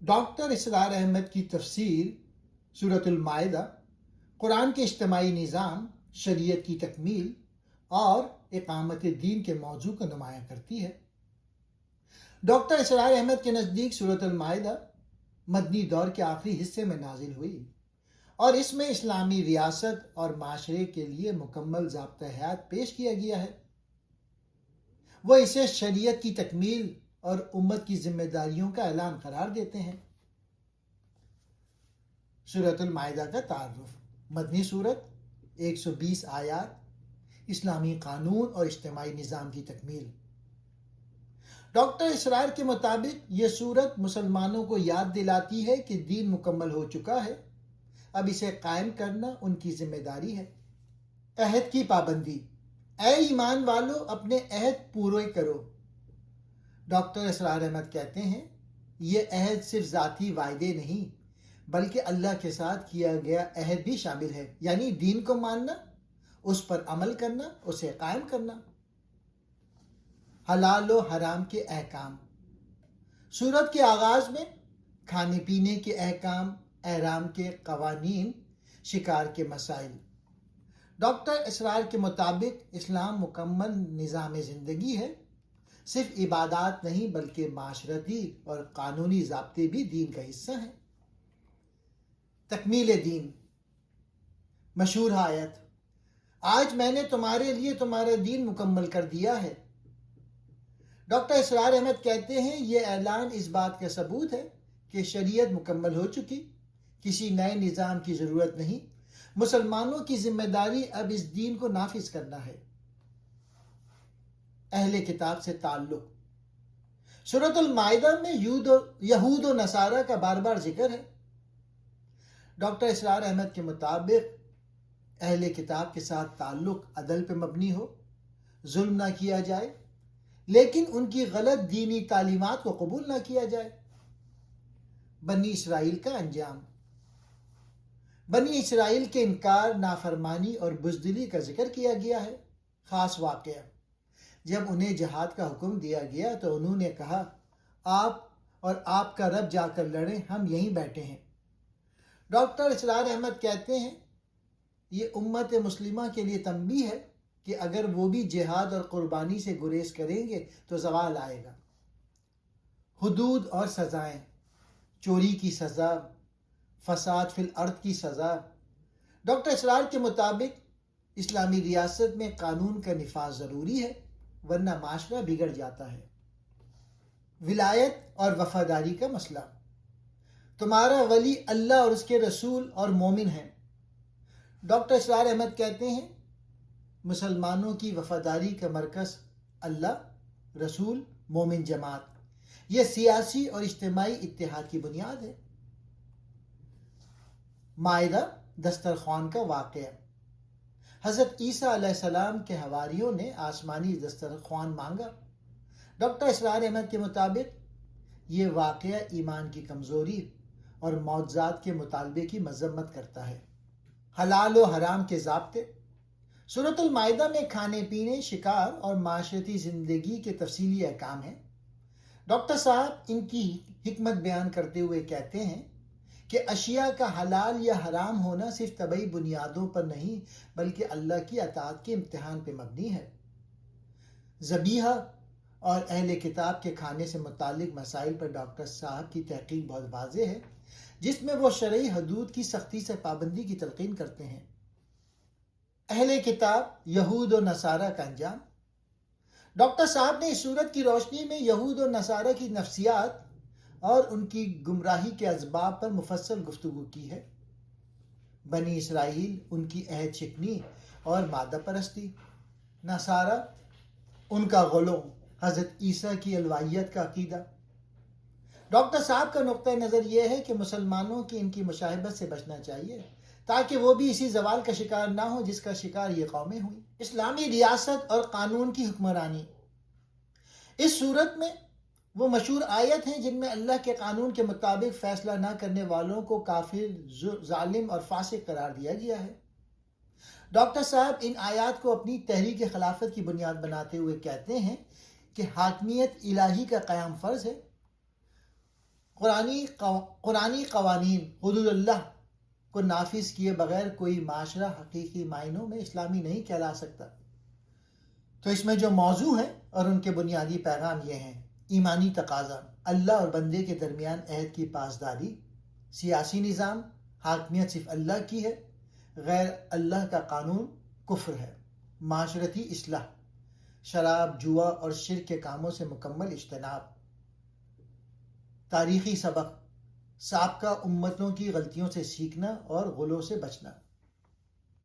Doctor اسرار احمد کی تفسیر سورۃ المائدہ قرآن کے اجتماعی نظام، شریعت کی تکمیل اور اقامت دین کے موضوع کو نمایاں کرتی ہے۔ ڈاکٹر اسرار احمد کے نزدیک سورۃ المائدہ مدنی دور کے آخری حصے میں نازل ہوئی اور اس میں اسلامی ریاست اور معاشرے کے لیے مکمل ضابطہ حیات پیش کیا گیا ہے۔ وہ اسے شریعت کی تکمیل اور امت کی ذمہ داریوں کا اعلان قرار دیتے ہیں۔ سورۃ المائدہ کا تعارف۔ مدنی سورت، 120 آیات، اسلامی قانون اور اجتماعی نظام کی تکمیل۔ ڈاکٹر اسرار کے مطابق یہ سورت مسلمانوں کو یاد دلاتی ہے کہ دین مکمل ہو چکا ہے، اب اسے قائم کرنا ان کی ذمہ داری ہے۔ عہد کی پابندی۔ اے ایمان والو، اپنے عہد پورے کرو۔ ڈاکٹر اسرار احمد کہتے ہیں، یہ عہد صرف ذاتی وعدے نہیں بلکہ اللہ کے ساتھ کیا گیا عہد بھی شامل ہے، یعنی دین کو ماننا، اس پر عمل کرنا، اسے قائم کرنا۔ حلال و حرام کے احکام۔ سورت کے آغاز میں کھانے پینے کے احکام، احرام کے قوانین، شکار کے مسائل۔ ڈاکٹر اسرار کے مطابق اسلام مکمل نظام زندگی ہے، صرف عبادات نہیں بلکہ معاشرتی اور قانونی ضابطے بھی دین کا حصہ ہیں۔ تکمیل دین۔ مشہور آیت، آج میں نے تمہارے لیے تمہارا دین مکمل کر دیا ہے۔ ڈاکٹر اسرار احمد کہتے ہیں، یہ اعلان اس بات کا ثبوت ہے کہ شریعت مکمل ہو چکی، کسی نئے نظام کی ضرورت نہیں، مسلمانوں کی ذمہ داری اب اس دین کو نافذ کرنا ہے۔ اہل کتاب سے تعلق۔ سورۃ المائدہ میں یہود و نصارہ کا بار بار ذکر ہے۔ ڈاکٹر اسرار احمد کے مطابق اہل کتاب کے ساتھ تعلق عدل پہ مبنی ہو، ظلم نہ کیا جائے، لیکن ان کی غلط دینی تعلیمات کو قبول نہ کیا جائے۔ بنی اسرائیل کا انجام۔ بنی اسرائیل کے انکار، نافرمانی اور بزدلی کا ذکر کیا گیا ہے۔ خاص واقعہ، جب انہیں جہاد کا حکم دیا گیا تو انہوں نے کہا، آپ اور آپ کا رب جا کر لڑیں، ہم یہیں بیٹھے ہیں۔ ڈاکٹر اسرار احمد کہتے ہیں، یہ امت مسلمہ کے لیے تنبیہ ہے کہ اگر وہ بھی جہاد اور قربانی سے گریز کریں گے تو زوال آئے گا۔ حدود اور سزائیں۔ چوری کی سزا، فساد فی الارض کی سزا۔ ڈاکٹر اسرار کے مطابق اسلامی ریاست میں قانون کا نفاذ ضروری ہے، ورنہ معاشرہ بگڑ جاتا ہے۔ ولایت اور وفاداری کا مسئلہ۔ تمہارا ولی اللہ اور اس کے رسول اور مومن ہیں۔ ڈاکٹر اسرار احمد کہتے ہیں، مسلمانوں کی وفاداری کا مرکز اللہ، رسول، مومن جماعت، یہ سیاسی اور اجتماعی اتحاد کی بنیاد ہے۔ مائدہ، دسترخوان کا واقعہ۔ حضرت عیسیٰ علیہ السلام کے حواریوں نے آسمانی دسترخوان مانگا۔ ڈاکٹر اسرار احمد کے مطابق یہ واقعہ ایمان کی کمزوری اور معجزات کے مطالبے کی مذمت کرتا ہے۔ حلال و حرام کے ضابطے۔ سورۃ المائدہ میں کھانے پینے، شکار اور معاشرتی زندگی کے تفصیلی احکام ہیں۔ ڈاکٹر صاحب ان کی حکمت بیان کرتے ہوئے کہتے ہیں کہ اشیاء کا حلال یا حرام ہونا صرف طبعی بنیادوں پر نہیں بلکہ اللہ کی اطاعت کے امتحان پہ مبنی ہے۔ ذبیحہ اور اہل کتاب کے کھانے سے متعلق مسائل پر ڈاکٹر صاحب کی تحقیق بہت واضح ہے، جس میں وہ شرعی حدود کی سختی سے پابندی کی تلقین کرتے ہیں۔ اہل کتاب، یہود و نصارہ کا انجام۔ ڈاکٹر صاحب نے اس صورت کی روشنی میں یہود و نصارہ کی نفسیات اور ان کی گمراہی کے اسباب پر مفصل گفتگو کی ہے۔ بنی اسرائیل، ان کی عہد شکنی اور مادہ پرستی۔ نصارہ، ان کا غلو، حضرت عیسیٰ کی الوہیت کا عقیدہ۔ ڈاکٹر صاحب کا نقطہ نظر یہ ہے کہ مسلمانوں کی ان کی مشابہت سے بچنا چاہیے تاکہ وہ بھی اسی زوال کا شکار نہ ہو جس کا شکار یہ قومیں ہوئیں۔ اسلامی ریاست اور قانون کی حکمرانی۔ اس صورت میں وہ مشہور آیت ہیں جن میں اللہ کے قانون کے مطابق فیصلہ نہ کرنے والوں کو کافر، ظالم اور فاسق قرار دیا گیا ہے۔ ڈاکٹر صاحب ان آیات کو اپنی تحریک خلافت کی بنیاد بناتے ہوئے کہتے ہیں کہ حاکمیت الہی کا قیام فرض ہے، قرآنی قوانین حدود اللہ کو نافذ کیے بغیر کوئی معاشرہ حقیقی معنوں میں اسلامی نہیں کہلا سکتا۔ تو اس میں جو موضوع ہیں اور ان کے بنیادی پیغام یہ ہیں: ایمانی تقاضا، اللہ اور بندے کے درمیان عہد کی پاسداری، سیاسی نظام، حاکمیت صرف اللہ کی ہے، غیر اللہ کا قانون کفر ہے، معاشرتی اصلاح، شراب، جوا اور شرک کے کاموں سے مکمل اجتناب، تاریخی سبق، سابقہ امتوں کی غلطیوں سے سیکھنا اور غلو سے بچنا۔